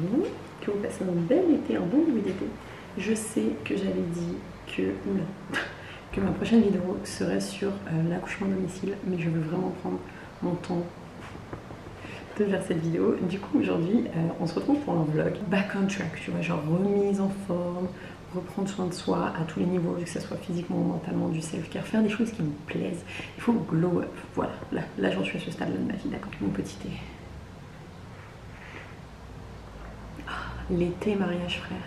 vous, que vous passez un bel été, un bon début d'été. Je sais que j'avais dit que ma prochaine vidéo serait sur l'accouchement à domicile, mais je veux vraiment prendre mon temps de faire cette vidéo. Du coup aujourd'hui on se retrouve pour un vlog back on track, tu vois, genre remise en forme, reprendre soin de soi à tous les niveaux, que ce soit physiquement, mentalement, du self-care, faire des choses qui me plaisent. Il faut glow up, voilà, là j'en suis à ce stade-là de ma vie, d'accord. Mon petit thé. L'été mariage frère,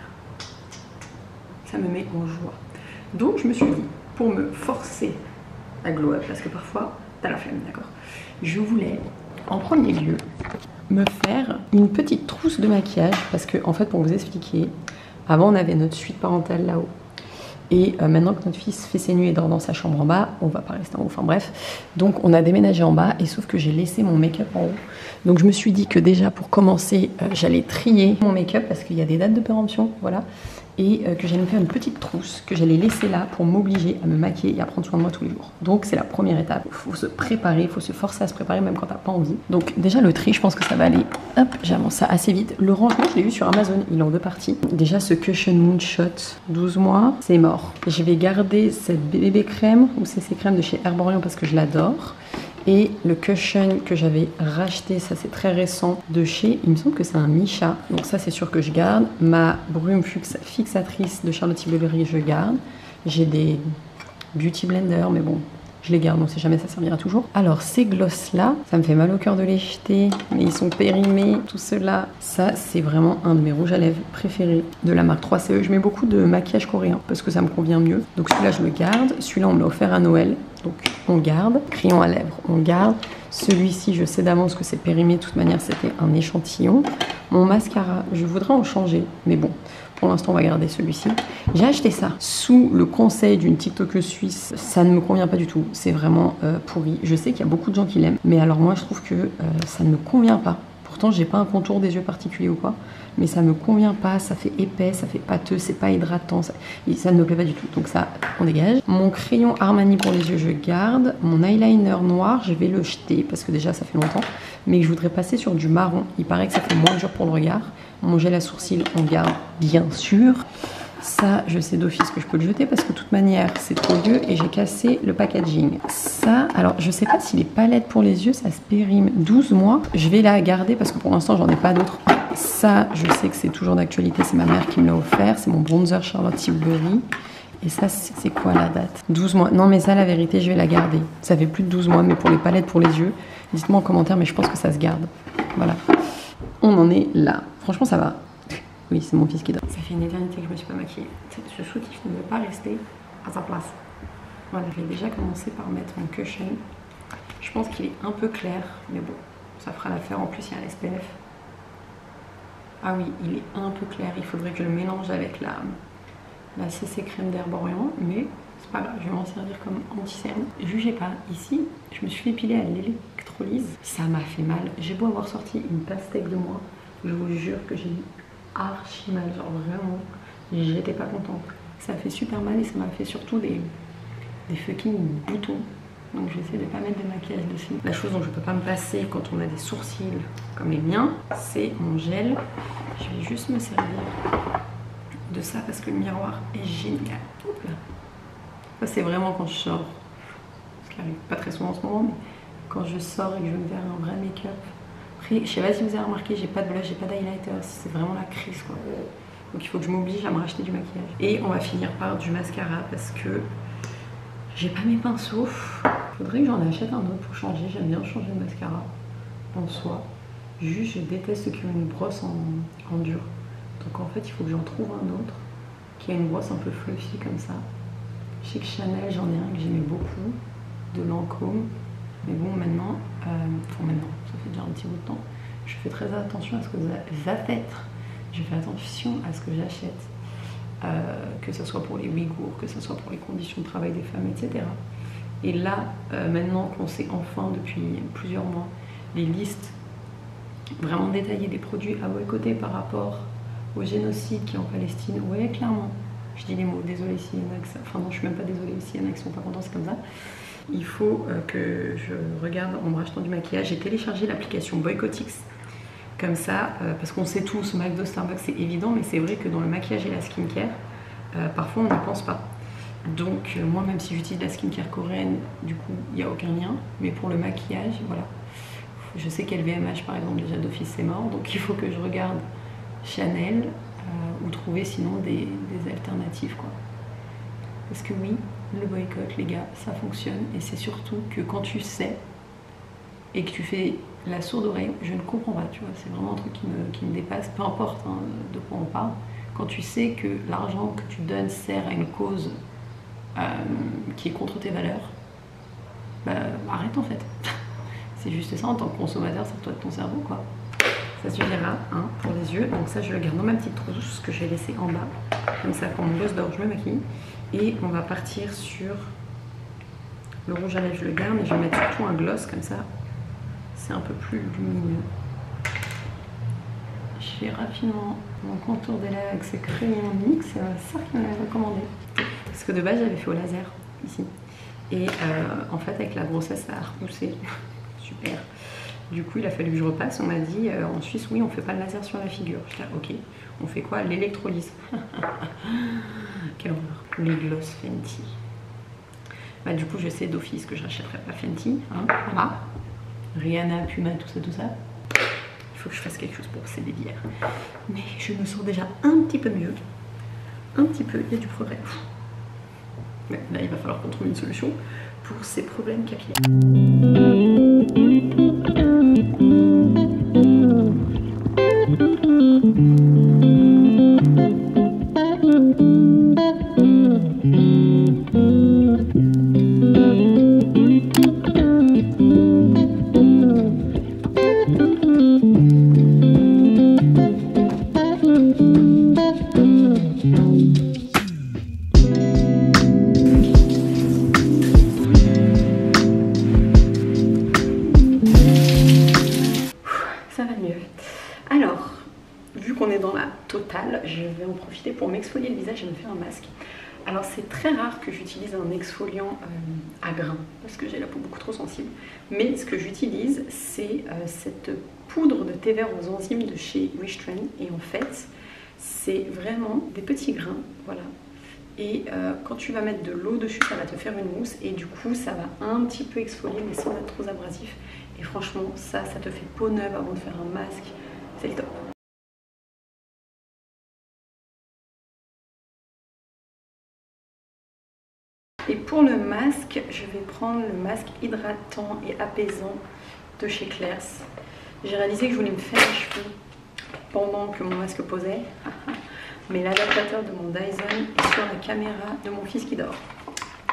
ça me met en joie. Donc je me suis dit, pour me forcer à glow up, parce que parfois t'as la flemme, d'accord, je voulais en premier lieu me faire une petite trousse de maquillage, parce que en fait, pour vous expliquer, avant on avait notre suite parentale là-haut, et maintenant que notre fils fait ses nuits et dort dans sa chambre en bas, on va pas rester en haut, enfin bref, donc on a déménagé en bas, et sauf que j'ai laissé mon make-up en haut. Donc je me suis dit que déjà pour commencer, j'allais trier mon make-up parce qu'il y a des dates de péremption, voilà, et que j'allais me faire une petite trousse que j'allais laisser là pour m'obliger à me maquiller et à prendre soin de moi tous les jours. Donc c'est la première étape, il faut se préparer, il faut se forcer à se préparer même quand t'as pas envie. Donc déjà le tri, je pense que ça va aller, hop, j'avance ça assez vite. Le rangement, je l'ai vu sur Amazon, il est en 2 parties. Déjà ce Cushion Moonshot 12 mois, c'est mort. Je vais garder cette bébé crème ou CC crème de chez Herborian parce que je l'adore. Et le cushion que j'avais racheté, ça c'est très récent, de chez, il me semble que c'est un Misha, donc ça c'est sûr que je garde. Ma brume fixatrice de Charlotte Tilbury, je garde. J'ai des beauty blenders, mais bon, je les garde, on sait jamais, ça servira toujours. Alors ces glosses là, ça me fait mal au cœur de les jeter, mais ils sont périmés, tout cela. Ça c'est vraiment un de mes rouges à lèvres préférés de la marque 3CE. Je mets beaucoup de maquillage coréen parce que ça me convient mieux. Donc celui-là je le garde, celui-là on me l'a offert à Noël. Donc on garde, crayon à lèvres, on garde. Celui-ci, je sais d'avance que c'est périmé, de toute manière c'était un échantillon. Mon mascara, je voudrais en changer, mais bon, pour l'instant on va garder celui-ci. J'ai acheté ça sous le conseil d'une TikTokeuse suisse, ça ne me convient pas du tout, c'est vraiment pourri. Je sais qu'il y a beaucoup de gens qui l'aiment, mais alors moi je trouve que ça ne me convient pas. Pourtant j'ai pas un contour des yeux particulier ou quoi, mais ça me convient pas, ça fait épais, ça fait pâteux, c'est pas hydratant, ça ne me plaît pas du tout, donc ça on dégage. Mon crayon Armani pour les yeux je garde, mon eyeliner noir je vais le jeter parce que déjà ça fait longtemps, mais je voudrais passer sur du marron, il paraît que ça fait moins dur pour le regard. Mon gel à sourcils on garde bien sûr. Ça, je sais d'office que je peux le jeter parce que de toute manière, c'est trop vieux et j'ai cassé le packaging. Ça, alors je sais pas si les palettes pour les yeux, ça se périme 12 mois. Je vais la garder parce que pour l'instant, j'en ai pas d'autres. Ça, je sais que c'est toujours d'actualité, c'est ma mère qui me l'a offert. C'est mon bronzer Charlotte Tilbury. Et ça, c'est quoi la date? 12 mois. Non, mais ça, la vérité, je vais la garder. Ça fait plus de 12 mois, mais pour les palettes pour les yeux, dites-moi en commentaire, mais je pense que ça se garde. Voilà. On en est là. Franchement, ça va. Oui, c'est mon fils qui dort. Ça fait une éternité que je me suis pas maquillée. Ce soutif ne veut pas rester à sa place. Voilà, je vais déjà commencer par mettre mon cushion. Je pense qu'il est un peu clair, mais bon, ça fera l'affaire. En plus, il y a un SPF. Ah oui, il est un peu clair. Il faudrait que je le mélange avec la CC crème d'Herborian, mais c'est pas grave, je vais m'en servir comme anti-cerne. Jugez pas, ici, je me suis épilée à l'électrolyse. Ça m'a fait mal. J'ai beau avoir sorti une pastèque de moi, je vous jure que j'ai eu archi mal, genre vraiment, j'étais pas contente. Ça fait super mal et ça m'a fait surtout des fucking boutons. Donc j'essaie de pas mettre de maquillage dessus. La chose dont je peux pas me passer quand on a des sourcils comme les miens, c'est mon gel. Je vais juste me servir de ça parce que le miroir est génial. Ça c'est vraiment quand je sors, ce qui arrive pas très souvent en ce moment, mais quand je sors et que je veux me faire un vrai make-up. Après, je sais pas si vous avez remarqué, j'ai pas de blush, j'ai pas d'highlighter, c'est vraiment la crise quoi. Donc il faut que je m'oblige à me racheter du maquillage. Et on va finir par du mascara parce que j'ai pas mes pinceaux. Faudrait que j'en achète un autre pour changer, j'aime bien changer de mascara en soi. Juste je déteste ceux qui ont une brosse en dur. Donc en fait il faut que j'en trouve un autre qui a une brosse un peu fluffy comme ça. Je sais que Chanel j'en ai un que j'aimais beaucoup, de Lancôme. Mais bon, maintenant, ça fait déjà un petit bout de temps, je fais très attention à ce que j'achète. Je fais attention à ce que j'achète. Que ce soit pour les Ouïghours, que ce soit pour les conditions de travail des femmes, etc. Et là, maintenant qu'on sait enfin, depuis plusieurs mois, les listes vraiment détaillées des produits à boycotter par rapport au génocide qui est en Palestine, ouais, clairement, je dis les mots, désolé s'il y en a que ça, enfin non, je suis même pas désolée s'il y en a qui sont pas contents, c'est comme ça. Il faut que je regarde en me rachetant du maquillage. J'ai téléchargé l'application Boycottix Comme ça, parce qu'on sait tous, McDo, Starbucks, c'est évident, mais c'est vrai que dans le maquillage et la skincare, parfois on n'y pense pas. Donc moi, même si j'utilise la skincare coréenne, du coup, il n'y a aucun lien. Mais pour le maquillage, voilà. Je sais qu'LVMH, par exemple, déjà d'office, c'est mort. Donc il faut que je regarde Chanel ou trouver sinon des alternatives, quoi. Parce que oui, le boycott, les gars, ça fonctionne. Et c'est surtout que quand tu sais et que tu fais la sourde oreille, je ne comprends pas, tu vois. C'est vraiment un truc qui me dépasse, peu importe hein, de quoi on parle. Quand tu sais que l'argent que tu donnes sert à une cause qui est contre tes valeurs, bah, arrête en fait. C'est juste ça, en tant que consommateur, sers-toi de ton cerveau, quoi. Ça suffira hein, pour les yeux. Donc ça, je le garde dans ma petite trousse que j'ai laissée en bas. Comme ça, quand mon gosse dort, je me maquille. Et on va partir sur le rouge à lèvres, je le garde. Et je vais mettre surtout un gloss, comme ça, c'est un peu plus lumineux. Je fais rapidement mon contour des lèvres avec ce crayon NYX. C'est ça qu'il m'avait recommandé. Parce que de base, j'avais fait au laser, ici. Et en fait, avec la grossesse, ça a repoussé. Super. Du coup, il a fallu que je repasse. On m'a dit, en Suisse, oui, on fait pas le laser sur la figure. Je dis, ok, on fait quoi? L'électrolyse. Quelle horreur. Les gloss Fenty. Bah, du coup, je sais d'office que je rachèterai pas Fenty. Hein, voilà. Rihanna, Puma, tout ça. Il faut que je fasse quelque chose pour ces débières. Mais je me sens déjà un petit peu mieux. Un petit peu, il y a du progrès. Mais là, il va falloir qu'on trouve une solution pour ces problèmes capillaires. Je vais en profiter pour m'exfolier le visage et me faire un masque. Alors c'est très rare que j'utilise un exfoliant à grains parce que j'ai la peau beaucoup trop sensible. Mais ce que j'utilise, c'est cette poudre de thé vert aux enzymes de chez Wishtrend. Et en fait, c'est vraiment des petits grains, voilà. Et quand tu vas mettre de l'eau dessus, ça va te faire une mousse. Et du coup, ça va un petit peu exfolier, mais sans être trop abrasif. Et franchement, ça te fait peau neuve avant de faire un masque. C'est le top. Et pour le masque, je vais prendre le masque hydratant et apaisant de chez Claire's. J'ai réalisé que je voulais me faire les cheveux pendant que mon masque posait. Mais l'adaptateur de mon Dyson est sur la caméra de mon fils qui dort.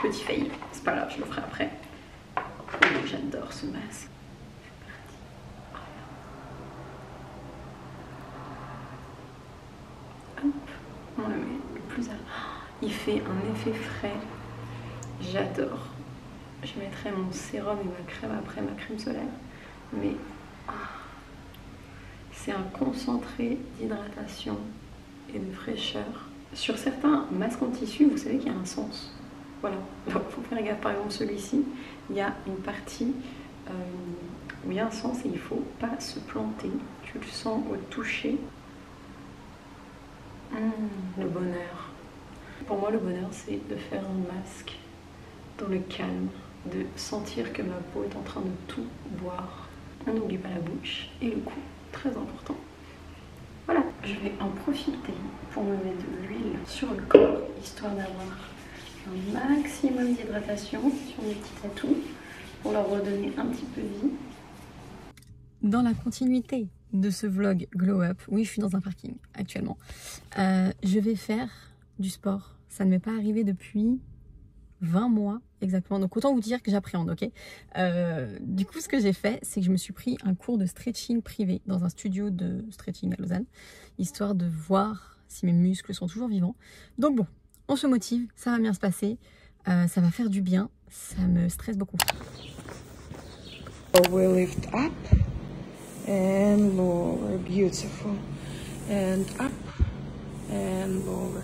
Petit fail, c'est pas grave, je le ferai après. Et j'adore ce masque. Hop, on le met le plus à... Il fait un effet frais. J'adore. Je mettrai mon sérum et ma crème après, ma crème solaire. Mais c'est un concentré d'hydratation et de fraîcheur. Sur certains masques en tissu, vous savez qu'il y a un sens. Voilà. Donc, il faut faire gaffe. Par exemple, celui-ci, il y a une partie où il y a un sens et il ne faut pas se planter. Tu le sens au toucher. Le bonheur. Pour moi, le bonheur, c'est de faire un masque dans le calme, de sentir que ma peau est en train de tout boire. On n'oublie pas la bouche et le cou, très important. Voilà, je vais en profiter pour me mettre de l'huile sur le corps, histoire d'avoir un maximum d'hydratation sur mes petits tatous, pour leur redonner un petit peu de vie. Dans la continuité de ce vlog Glow Up, oui je suis dans un parking actuellement, je vais faire du sport. Ça ne m'est pas arrivé depuis 20 mois exactement, donc autant vous dire que j'appréhende, ok. Du coup ce que j'ai fait, c'est que je me suis pris un cours de stretching privé dans un studio de stretching à Lausanne, histoire de voir si mes muscles sont toujours vivants. Donc bon, on se motive, ça va bien se passer, ça va faire du bien, ça me stresse beaucoup. We lift up and lower, beautiful, and up and lower.